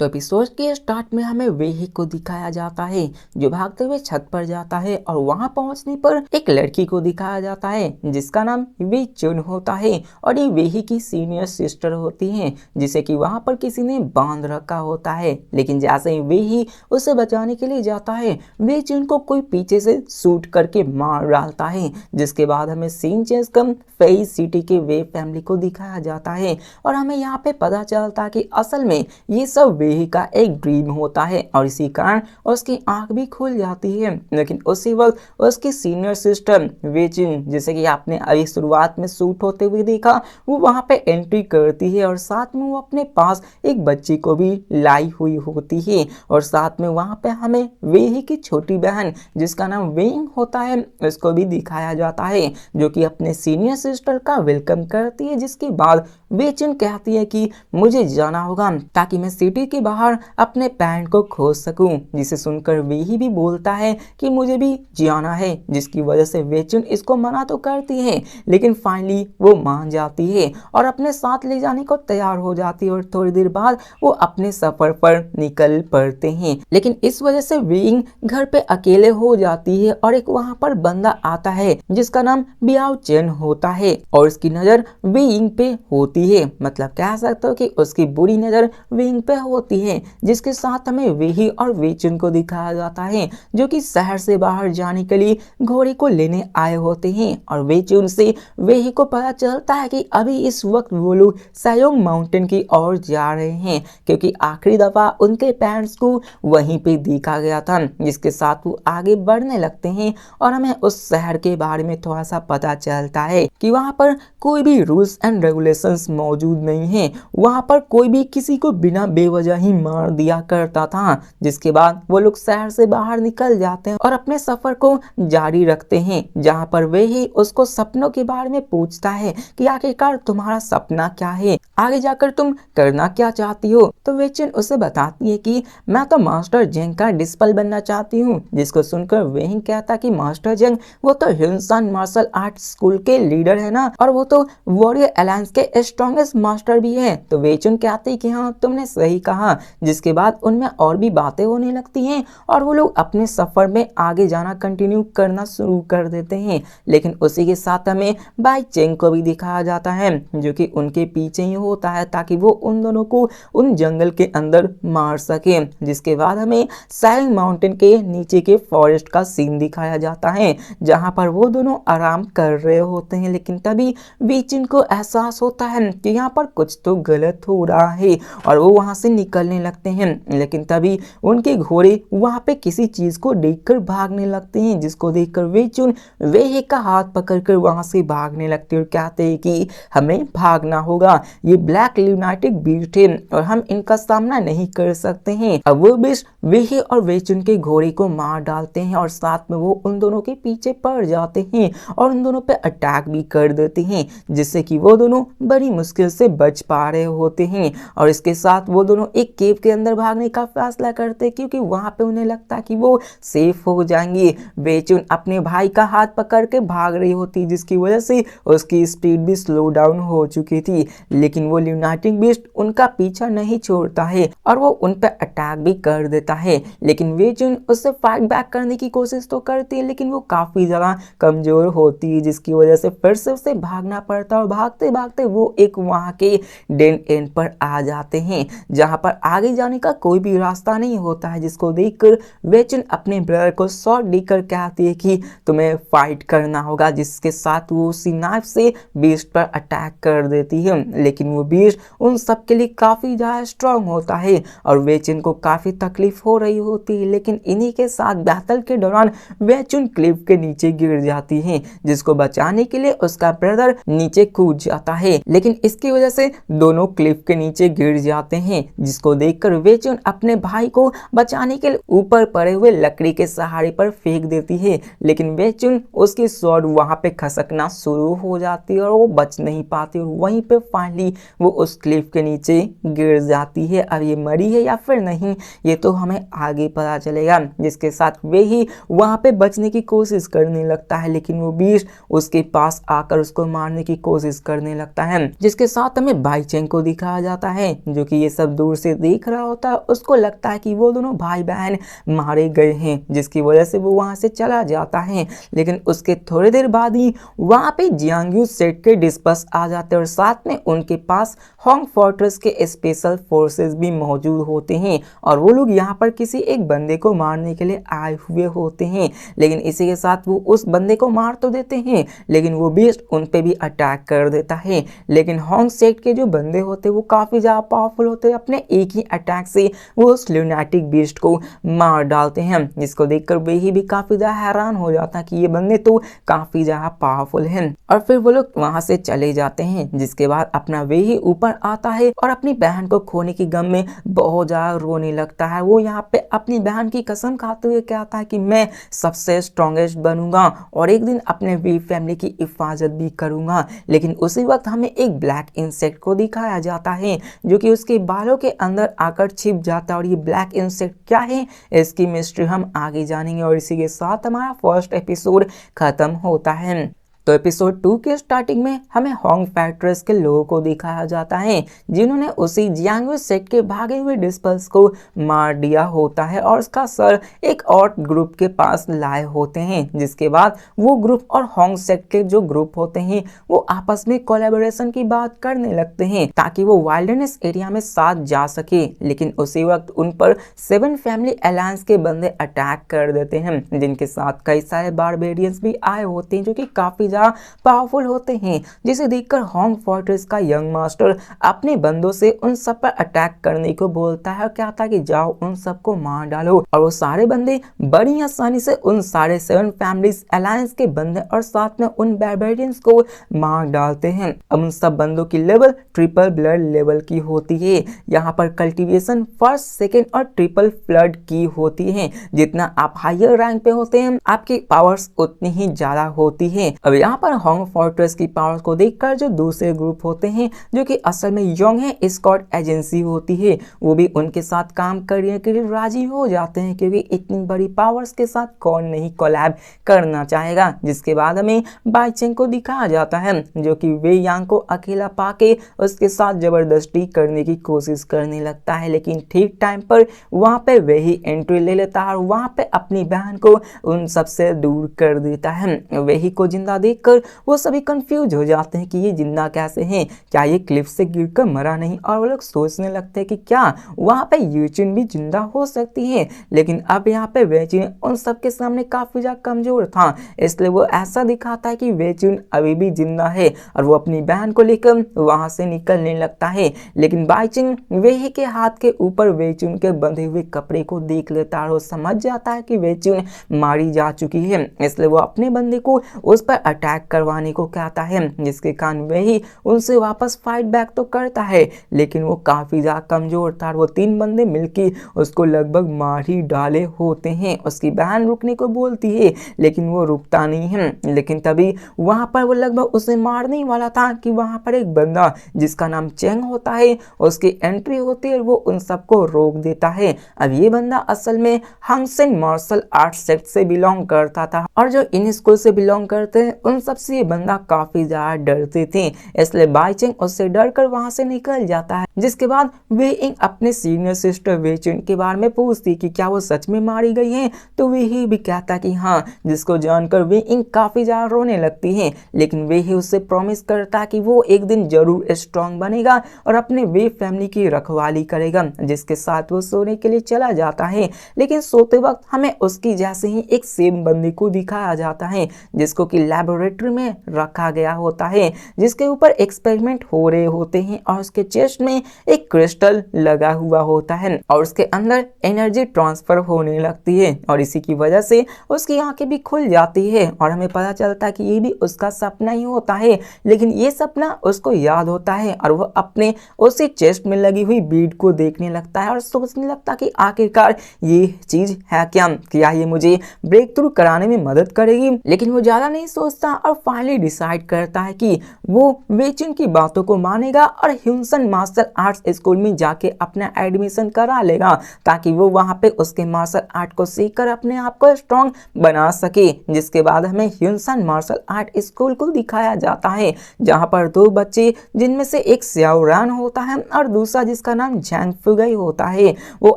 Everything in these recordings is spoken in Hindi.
तो एपिसोड के स्टार्ट में हमें वेही को दिखाया जाता है जो भागते हुए छत पर जाता है और वहां पहुंचने पर एक लड़की को दिखाया जाता है जिसका नाम वी चुन होता है और ये वेही की सीनियर सिस्टर होती है जिसे कि वहां पर किसी ने बांध रखा होता है। लेकिन जैसे ही वेही उसे बचाने के लिए जाता है वे चुन को कोई पीछे से शूट करके मार डालता है, जिसके बाद हमें सीन चेंज कम फेई सिटी के वे फैमिली को दिखाया जाता है और हमें यहाँ पे पता चलता कि असल में ये सब वेही का एक ड्रीम होता है और इसी कारण उसकी आंख भी खुल जाती है। लेकिन उसी वक्त उसकी सीनियर सिस्टर वेचिन, जैसे कि आपने अभी शुरुआत में शूट होते हुए देखा, वो वहां पे एंट्री करती है और साथ में वो अपने पास एक बच्ची को भी लाई हुई होती है और साथ में वहां पे हमें वेही की छोटी बहन जिसका नाम वेइंग होता है उसको भी दिखाया जाता है जो कि अपने सीनियर सिस्टर का वेलकम करती है। जिसके बाद वेचिन कहती है कि मुझे जाना होगा ताकि मैं सिटी के बाहर अपने पैंट को खोज सकूं, जिसे सुनकर वेही भी बोलता है कि मुझे भी जाना है, जिसकी वजह से वेचिन इसको मना तो करती है लेकिन फाइनली वो मान जाती है और अपने साथ ले जाने को तैयार हो जाती है और थोड़ी देर बाद वो अपने सफर पर निकल पड़ते हैं। लेकिन इस वजह से वेइंग घर पे अकेले हो जाती है और एक वहां पर बंदा आता है जिसका नाम बियाओ चेन होता है और उसकी नजर वेइंग पे होती है, मतलब कह सकते हो कि उसकी बुरी नजर वेइंग पे होती है। जिसके साथ हमें वेही और वेचुन को दिखाया जाता है जो कि शहर से बाहर जाने के लिए घोड़े को लेने आए होते हैं और वेचुन से वेही को पता चलता है कि अभी इस वक्त वो लोग सायोंग माउंटेन की ओर जा रहे हैं क्योंकि आखिरी दफा उनके पेरेंट्स को वहीं पे देखा गया था। जिसके साथ वो आगे बढ़ने लगते हैं और हमें उस शहर के बारे में थोड़ा सा पता चलता है कि वहां पर कोई भी रूल्स एंड रेगुलेशंस मौजूद नहीं है, वहां पर कोई भी किसी को बिना बेवजह ही मार दिया करता था। जिसके बाद वो लोग शहर से बाहर निकल जाते हैं और अपने सफर को जारी रखते हैं जहां पर वे ही उसको सपनों के बारे में पूछता है कि आखिरकार तुम्हारा सपना क्या है, आगे जाकर तुम करना क्या चाहती हो। तो वेचिन उसे बताती है कि मैं तो मास्टर जेंग का डिस्पल बनना चाहती हूँ। जिसको सुनकर वेही कहता कि मास्टर जेंग वो तो हिंसन मार्शल आर्ट स्कूल के लीडर है ना, और वो तो वॉरियर अलायंस के स्ट्रॉन्गेस्ट मास्टर भी है। तो वेचुन कहते हैं कि हाँ तुमने सही कहा। जिसके बाद उनमें और भी बातें होने लगती हैं और वो लोग अपने सफर में आगे जाना कंटिन्यू करना शुरू कर देते हैं। लेकिन उसी के साथ हमें बाई चेंग को भी दिखाया जाता है जो कि उनके पीछे ही होता है ताकि वो उन दोनों को उन जंगल के अंदर मार सके। जिसके बाद हमें साइंग माउंटेन के नीचे के फॉरेस्ट का सीन दिखाया जाता है जहां पर वो दोनों आराम कर रहे होते हैं। लेकिन तभी वेचिन को एहसास होता है कि यहाँ पर कुछ तो गलत हो रहा है और वो वहां से निकलने लगते हैं। लेकिन तभी उनके घोड़े वहां पे किसी चीज को देखकर भागने लगते हैं जिसको देखकर वेचुन वेहे का हाथ पकड़कर वहां से भागने लगते हैं और कहते हैं कि हमें भागना होगा, ये ब्लैक ल्यूनाटिक बीस्ट है और हम इनका सामना नहीं कर सकते हैं। अब वो बीस्ट वेहे और वेचुन के घोड़े को मार डालते हैं और साथ में वो उन दोनों के पीछे पड़ जाते हैं और उन दोनों पे अटैक भी कर देते हैं जिससे कि वो दोनों बड़ी मुश्किल से बच पा रहे होते हैं। और इसके साथ वो दोनों एक केव के अंदर भागने का फैसला करते हैं क्योंकि वहां पे उन्हें लगता कि वो सेफ हो जाएंगे। वेचुन अपने भाई का हाथ पकड़ के भाग रही होती जिसकी वजह से उसकी स्पीड भी स्लो डाउन हो चुकी थी। लेकिन वो ल्यूनाटिक बीस्ट उनका पीछा नहीं छोड़ता है और वो उन पर अटैक भी कर देता है। लेकिन वेचुन उससे फाइट बैक करने की कोशिश तो करती है लेकिन वो काफी ज्यादा कमजोर होती है जिसकी वजह से फिर से उसे भागना पड़ता है और भागते भागते वो एक वहां के डेड एंड पर आ जाते हैं जहां पर आगे जाने का कोई भी रास्ता नहीं होता है। जिसको देखकर वेचन अपने ब्रदर को शॉट देकर कहती है कि तुम्हें फाइट करना होगा, जिसके साथ वो उसी नाइफ से बीस्ट पर अटैक कर देती है। लेकिन वो बीस्ट उन सब के लिए काफी ज्यादा स्ट्रांग होता है और वेचन को काफी तकलीफ हो रही होती है। लेकिन इन्हीं के साथ बैटल के दौरान वेचुन क्लिफ के नीचे गिर जाती है जिसको बचाने के लिए उसका ब्रदर नीचे कूद जाता है। लेकिन इसकी वजह से दोनों क्लिफ के नीचे गिर जाते हैं जिसको देखकर वेचुन अपने भाई को बचाने के लिए ऊपर पड़े हुए लकड़ी के सहारे पर फेंक देती है। लेकिन वेचुन उसकी स्वॉर्ड वहां पे खसकना शुरू हो जाती है और वो बच नहीं पाती और वहीं पे फाइनली वो उस क्लिफ के नीचे गिर जाती है। अब ये मरी है या फिर नहीं ये तो हमें आगे पता चलेगा। जिसके साथ वे ही वहां पे बचने की कोशिश करने लगता है, लेकिन वो बीस्ट उसके पास आकर उसको मारने की कोशिश करने लगता है। जिसके साथ हमें बाईचेंग को दिखाया जाता है जो कि ये सब दूर से देख रहा होता है। उसको लगता है कि वो दोनों भाई बहन मारे गए हैं, जिसकी वजह से वो वहां से चला जाता है। लेकिन उसके थोड़ी देर बाद ही वहां पे जियांगयू सेट के डिस्पस आ जाते हैं और साथ में उनके पास होंग फोर्ट्रेस के स्पेशल फोर्सेस भी मौजूद होते हैं और वो लोग यहाँ पर किसी एक बंदे को मारने के लिए आए हुए होते हैं। लेकिन इसी के साथ वो उस बंदे को मार तो देते हैं, लेकिन वो बीस्ट उन पे भी अटैक कर देता है। लेकिन होंग सेट के जो बंदे होते हैं वो काफी ज्यादा पावरफुल होते हैं। अपने एक ही अटैक से वो उस ल्यूनाटिक बीस्ट को मार डालते हैं, जिसको देखकर वे ही भी काफी ज्यादा हैरान हो जाता है कि ये बंदे तो काफी ज्यादा पावरफुल हैं। और फिर वो लोग वहां से चले जाते हैं। जिसके बाद अपना वे ही ऊपर आता है और अपनी बहन को खोने की गम में बहुत ज्यादा रोने लगता है। वो यहाँ पे अपनी बहन की कसम खाते हुए कहता है कि मैं सबसे स्ट्रॉन्गेस्ट बनूंगा और एक दिन अपने वी फैमिली की हिफाजत भी करूंगा। लेकिन उसी वक्त हमें एक ब्लैक इंसेक्ट को दिखाया जाता है जो कि उसके बालों के अंदर आकर छिप जाता है। और ये ब्लैक इंसेक्ट क्या है इसकी मिस्ट्री हम आगे जानेंगे और इसी के साथ हमारा फर्स्ट एपिसोड खत्म होता है। तो एपिसोड 2 के स्टार्टिंग में हमें होंग फैक्ट्रेस के लोगों को दिखाया जाता है जिन्होंने उसी जियांगयू सेट के भागे हुए डिस्पल्स को मार दिया होता है और उसका सर एक और ग्रुप के पास लाए होते हैं। जिसके बाद वो ग्रुप और होंग सेट के जो ग्रुप होते हैं वो आपस में कोलैबोरेशन की बात करने लगते हैं ताकि वो वाइल्डनेस एरिया में साथ जा सके। लेकिन उसी वक्त उन पर 7 फैमिली अलायंस के बंदे अटैक कर देते हैं, जिनके साथ कई सारे बारबेरियंस भी आए होते हैं जो कि काफी पावरफुल होते हैं। जिसे देखकर होंग फोर्ट्रेस का यंग मास्टर अपने बंदों से उन सब पर अटैक करने को बोलता है और कहता है कि जाओ उन सबको मार डालो। और वो सारे बंदे बड़ी आसानी से उन सारे 7 फैमिलीज अलायंस के बंदे और साथ में उन बारबेरियंस को मार डालते हैं। अब उन सब बंदों की लेवल ट्रिपल ब्लड लेवल की होती है। यहाँ पर कल्टीवेशन फर्स्ट सेकेंड और ट्रिपल फ्लड की होती है। जितना आप हायर रैंक पे होते हैं आपकी पावर्स उतनी ही ज्यादा होती है। अब यहाँ पर होंग फोर्ट्रेस की पावर्स को देखकर जो दूसरे ग्रुप होते हैं जो कि असल में योंग है स्कॉट एजेंसी होती है, वो भी उनके साथ काम करने के लिए राजी हो जाते हैं क्योंकि इतनी बड़ी पावर्स के साथ कौन नहीं कोलैब करना चाहेगा। जिसके बाद हमें बाईचेंग को दिखाया जाता है जो कि वे यांग को अकेला पाके उसके साथ जबरदस्ती करने की कोशिश करने लगता है। लेकिन ठीक टाइम पर वहां पे वे ही एंट्री ले लेता है और वहां पे अपनी बहन को उन सबसे दूर कर देता है। वे ही को जिंदा देखकर वो सभी कंफ्यूज हो जाते हैं कि ये जिंदा कैसे हैं, क्या ये क्लिफ से गिरकर मरा नहीं। और वो लोग सोचने लगते हैं कि क्या वहां पे यूचिन भी जिंदा हो सकती है। लेकिन अब यहाँ पे वेचुन उन सबके सामने काफी ज्यादा कमजोर था, इसलिए वो ऐसा दिखाता है कि वेचुन अभी भी जिंदा है और वो अपनी बहन को लेकर वहां से निकलने लगता है। लेकिन बाईचिंग वेही के हाथ के ऊपर वेचुन के बंधे हुए कपड़े को देख लेता है और समझ जाता है कि वेचुन मारी जा चुकी है, इसलिए वो अपने बंदे को उस पर अटैक करवाने को कहता है। जिसके कारण वही उनसे वापस फाइट बैक तो करता है, लेकिन वो काफी ज्यादा कमजोर था। वो 3 बंदे मिलकर उसको लगभग मार ही डाले होते हैं। उसकी बहन रुकने को बोलती है लेकिन वो रुकता नहीं है। लेकिन तभी वहां पर वो लगभग उसे मारने वाला था कि वहां पर एक बंदा जिसका नाम चेंग होता है उसकी एंट्री होती है और वो उन सबको रोक देता है। अब ये बंदा असल में हंगसेन मार्शल आर्ट सेक्ट से बिलोंग करता था और जो इन स्कूल से बिलोंग करते हैं उन सबसे ये बंदा काफी ज्यादा डरते थे, इसलिए बाईचेंग उससे डरकर वहां से निकल जाता है। जिसके बाद वे इंग अपने सीनियर सिस्टर वेचुन के बारे में पूछती कि क्या वो सच में मारी गई हैं, तो वे ही भी कहता कि हाँ, जिसको जानकर वे इंग काफी ज्यादा रोने लगती है। लेकिन वे ही उससे प्रॉमिस करता कि वो एक दिन जरूर स्ट्रांग बनेगा और अपने वे फैमिली की रखवाली करेगा। जिसके साथ वो सोने के लिए चला जाता है। लेकिन सोते वक्त हमें उसकी जैसे ही एक सेम बंदी को दिखाया जाता है जिसको कि लेबोरेटरी में रखा गया होता है, जिसके ऊपर एक्सपेरिमेंट हो रहे होते हैं और उसके चेस्ट में एक क्रिस्टल लगा हुआ होता है और उसके अंदर एनर्जी ट्रांसफर होने लगती है और इसी की वजह से उसकी आंखें भी खुल जाती है और हमें पता चलता है कि ये भी उसका सपना ही होता है। लेकिन ये सपना उसको याद होता है और वो अपने उसी चेस्ट में लगी हुई बीड को देखने लगता है और सोचने लगता कि आखिरकार ये चीज है क्या ये मुझे ब्रेक थ्रू कराने में मदद करेगी। लेकिन वो ज्यादा नहीं सोचता और फाइनली डिसाइड करता है कि वो वेचुन की बातों को मानेगा और ह्यूसन मार्शल आर्ट्स स्कूल में जाके अपना एडमिशन करा लेगा ताकि वो वहां पे उसके मार्शल आर्ट को सीखकर अपने आप को स्ट्रॉन्ग बना सके। जिसके बाद हमें ह्यूसन मार्शल आर्ट स्कूल को दिखाया जाता है जहां पर दो बच्चे जिनमें से एक सियाओ रान होता है और दूसरा जिसका नाम जैंग फुगई होता है वो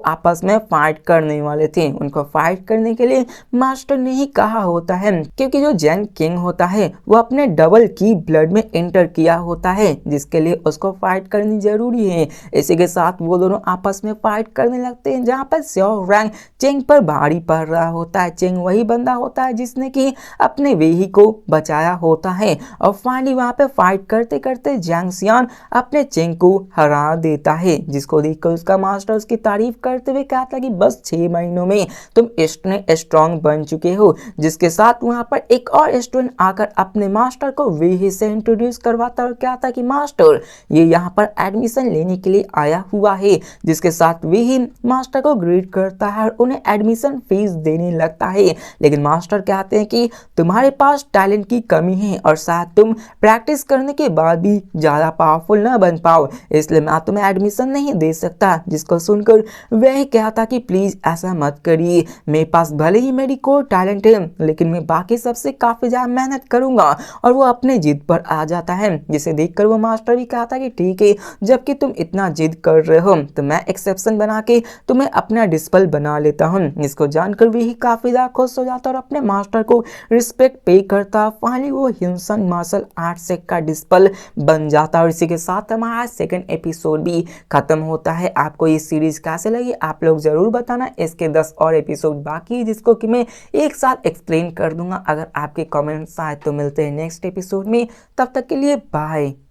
आपस में फाइट करने वाले थे। उनको फाइट करने के लिए मास्टर ने ही कहा होता है क्योंकि जो जैंग किंग होता है वो अपने डबल की ब्लड में एंटर किया होता है जिसके लिए उसको फाइट करनी जरूरी है। इसी के साथ वो दोनों आपस में फाइट करने लगते हैं जहां पर सियाओ रैंग चेंग पर भारी पड़ रहा होता है। चेंग वही बंदा होता है जिसने कि अपने वेही को बचाया होता है और फाइनली वहां पे फाइट करते करते जैंग सियान अपने चेंग को हरा देता है जिसको देखकर उसका मास्टर उसकी तारीफ करते हुए कहता कि बस 6 महीनों में तुम इतने स्ट्रॉन्ग बन चुके हो। जिसके साथ वहां पर एक और स्टूडेंट आकर अपने मास्टर को वेही से इंट्रोड्यूस करवाता और कहता कि मास्टर ये यहाँ पर एडमिशन लेने के लिए आया हुआ है। जिसके साथ वेही मास्टर को ग्रीट करता है और उन्हें एडमिशन फीस देने लगता है। लेकिन मास्टर कहते हैं कि तुम्हारे पास टैलेंट की कमी है और शायद तुम प्रैक्टिस करने के बाद भी ज्यादा पावरफुल न बन पाओ इसलिए मैं तुम्हें एडमिशन नहीं दे सकता। जिसको सुनकर वह कहता कि प्लीज ऐसा मत करिए, मेरे पास भले ही मेरी कोई टैलेंट है लेकिन मैं बाकी सबसे काफी ज्यादा मेहनत करूंगा। और वो अपने जिद पर आ जाता है जिसे देखकर वो मास्टर भी कहता कि ठीक है जबकि तुम इतना जिद कर रहे हो तो मैं एक्सेप्शन बना के तुम्हें अपना डिस्पल बना लेता हूँ। इसको जानकर भी काफी ज्यादा खुश हो जाता और अपने मास्टर को रिस्पेक्ट पे करता। फाइनली वो ह्यूसन मार्शल आर्ट से का डिस्पल बन जाता और इसी के साथ हमारा सेकंड एपिसोड भी खत्म होता है। आपको ये सीरीज कैसे लगी आप लोग जरूर बताना। इसके 10 और एपिसोड बाकी है जिसको कि मैं एक साथ एक्सप्लेन कर दूंगा। अगर आपके कमेंट्स आए तो मिलते हैं नेक्स्ट एपिसोड में, तब तक के लिए बाय।